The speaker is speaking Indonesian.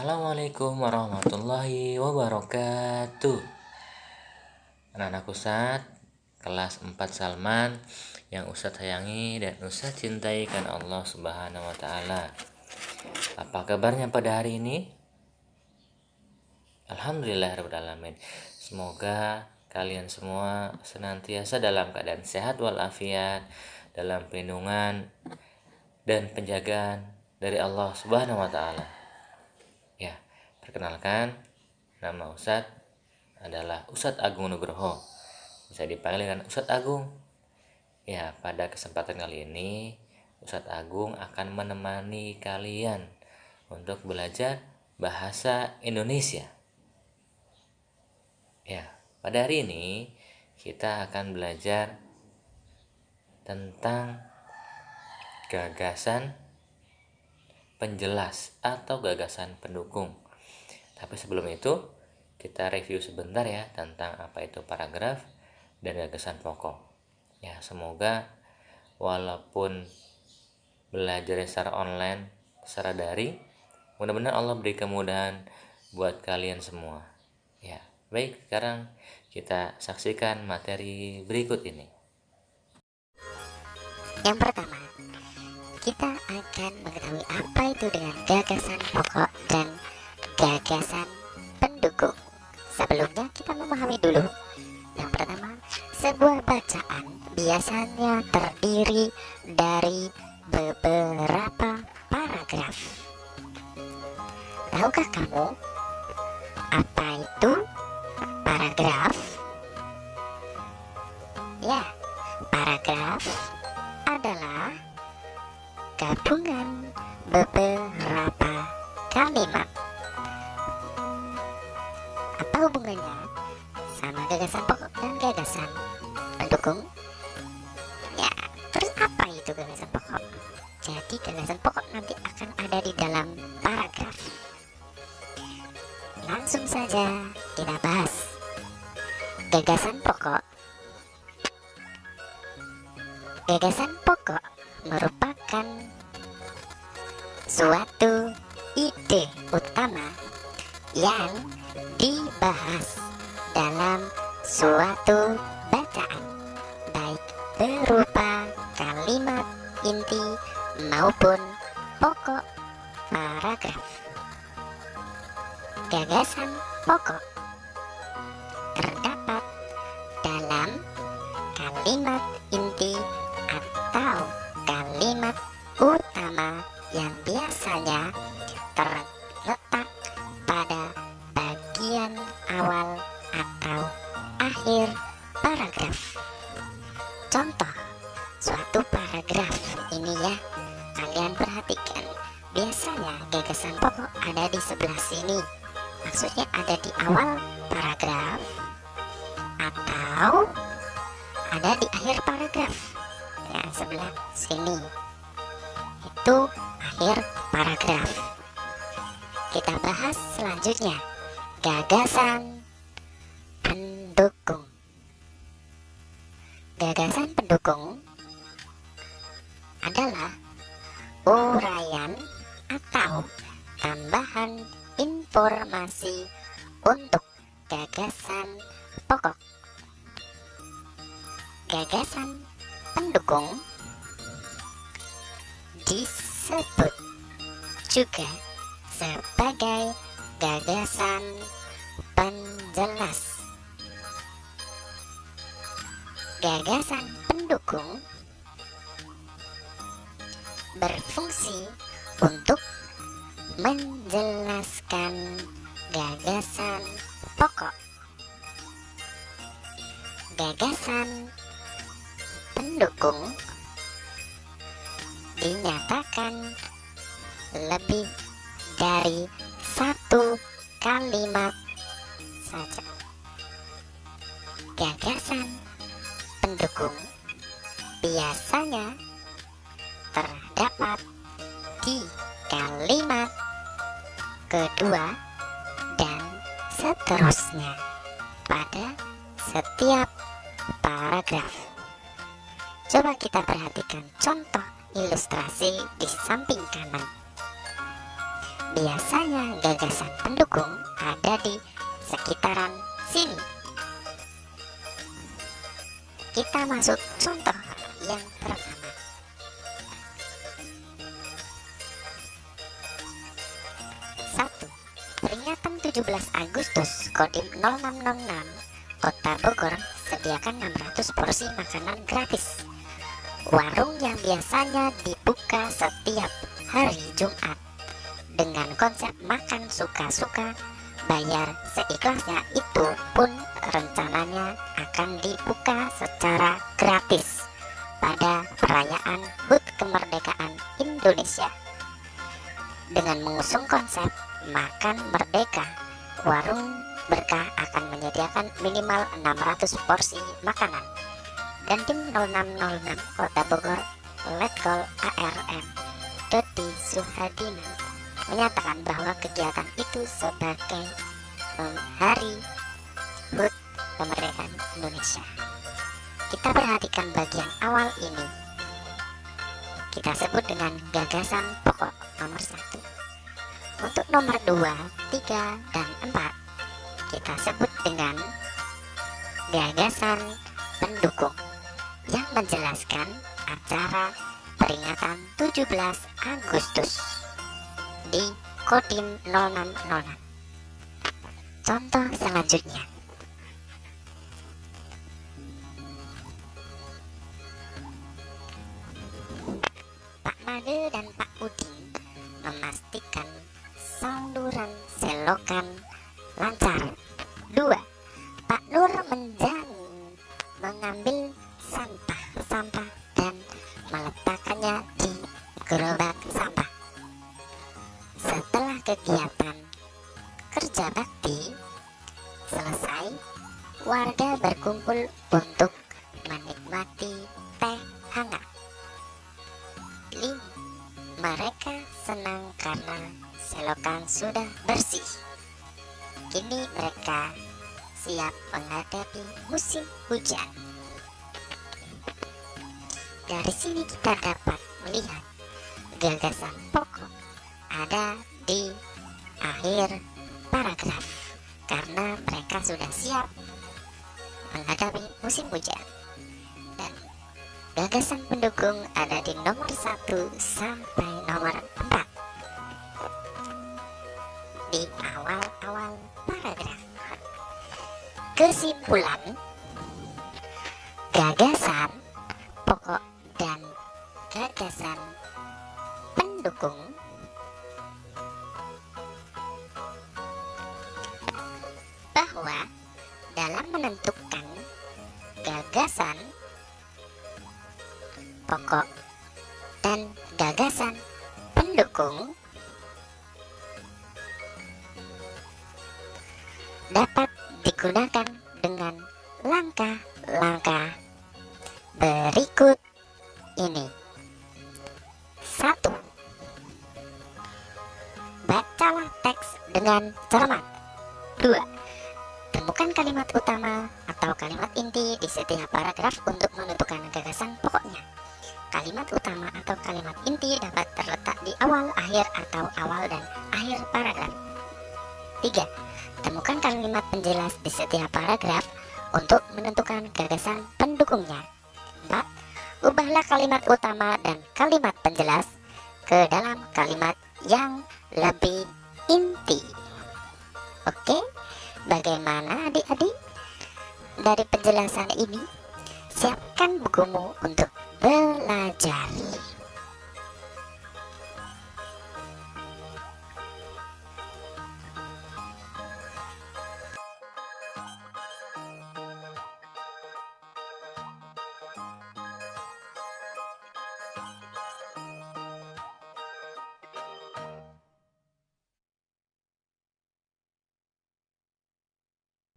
Assalamualaikum warahmatullahi wabarakatuh. Anak-anak Ustadz kelas 4 Salman yang Ustadz sayangi dan Ustadz cintai karena Allah Subhanahu wa taala. Apa kabarnya pada hari ini? Alhamdulillahirabbil alamin. Semoga kalian semua senantiasa dalam keadaan sehat walafiat, dalam perlindungan dan penjagaan dari Allah Subhanahu wa taala. Ya, perkenalkan, nama Ustadz adalah Ustadz Agung Nugroho. Bisa dipanggil dengan Ustadz Agung. Ya, pada kesempatan kali ini Ustadz Agung akan menemani kalian untuk belajar bahasa Indonesia. Ya, pada hari ini kita akan belajar tentang gagasan penjelas atau gagasan pendukung. Tapi sebelum itu kita review sebentar ya tentang apa itu paragraf dan gagasan pokok. Ya, semoga walaupun belajar secara online, secara daring, mudah-mudahan Allah beri kemudahan buat kalian semua. Ya, baik, sekarang kita saksikan materi berikut ini. Yang pertama, kita akan mengetahui apa itu dengan gagasan pokok dan gagasan pendukung. Sebelumnya kita memahami dulu. Yang pertama, sebuah bacaan biasanya terdiri dari beberapa paragraf. Tahukah kamu apa itu paragraf? Ya, paragraf adalah gabungan beberapa kalimat. Apa hubungannya sama gagasan pokok dan gagasan pendukung? Ya, terus apa itu gagasan pokok? Jadi gagasan pokok nanti akan ada di dalam paragraf. Langsung saja kita bahas gagasan pokok. Gagasan pokok merupakan suatu ide utama yang dibahas dalam suatu bacaan, baik berupa kalimat inti maupun pokok paragraf. Gagasan pokok terdapat dalam kalimat inti atau kalimat utama yang biasanya terletak pada bagian awal atau akhir paragraf. Contoh suatu paragraf ini ya, kalian perhatikan. Biasanya gagasan pokok ada di sebelah sini, maksudnya ada di awal paragraf atau ada di akhir paragraf. Ya, sebelah sini itu akhir paragraf. Kita bahas selanjutnya gagasan pendukung. Gagasan pendukung adalah uraian atau tambahan informasi untuk gagasan pokok. Gagasan pendukung disebut juga sebagai gagasan penjelas. Gagasan pendukung berfungsi untuk menjelaskan gagasan pokok. Gagasan pendukung dinyatakan lebih dari satu kalimat saja. Gagasan pendukung biasanya terdapat di kalimat kedua dan seterusnya pada setiap paragraf. Coba kita perhatikan contoh ilustrasi di samping kanan. biasanya gagasan pendukung ada di sekitaran sini. Kita masuk contoh yang pertama. Satu, peringatan 17 Agustus Kodim 0606 Kota Bogor sediakan 600 porsi makanan gratis. Warung yang biasanya dibuka setiap hari Jumat dengan konsep makan suka-suka, bayar seikhlasnya, itu pun rencananya akan dibuka secara gratis pada perayaan HUT Kemerdekaan Indonesia. Dengan mengusung konsep makan merdeka, warung berkah akan menyediakan minimal 600 porsi makanan. Dan tim 0606 Kota Bogor Letkol ARM Dodi Suhadina menyatakan bahwa kegiatan itu sebagai hari HUT Kemerdekaan Indonesia. Kita perhatikan bagian awal ini. Kita sebut dengan gagasan pokok nomor 1. Untuk nomor 2, 3, dan 4 kita sebut dengan gagasan pendukung yang menjelaskan acara peringatan 17 Agustus di Kodim 0606. Contoh selanjutnya. Pak Made dan Pak Udin memastikan saluran selokan lancar. 2. Pak Nur mengambil sampah dan meletakkannya di gerobak sampah. Setelah kegiatan kerja bakti selesai, warga berkumpul untuk menikmati teh hangat. 5. Mereka senang karena selokan sudah bersih. Kini mereka siap menghadapi musim hujan. Dari sini kita dapat melihat gagasan pokok ada di akhir paragraf karena mereka sudah siap menghadapi musim hujan. Dan gagasan pendukung ada di nomor 1 sampai nomor 4 di awal-awal paragraf. Kesimpulan, gagasan pokok dan gagasan pendukung bahwa dalam menentukan gagasan pokok dan gagasan pendukung dapat digunakan dengan langkah-langkah berikut ini. 1. Bacalah teks dengan cermat. 2. Temukan kalimat utama atau kalimat inti di setiap paragraf untuk menentukan gagasan pokoknya. Kalimat utama atau kalimat inti dapat terletak di awal, akhir, atau awal dan akhir paragraf. 3. Temukan kalimat penjelas di setiap paragraf untuk menentukan gagasan pendukungnya. 4. Ubahlah kalimat utama dan kalimat penjelas ke dalam kalimat yang lebih inti. Oke, bagaimana adik-adik? Dari penjelasan ini, siapkan bukumu untuk belajar.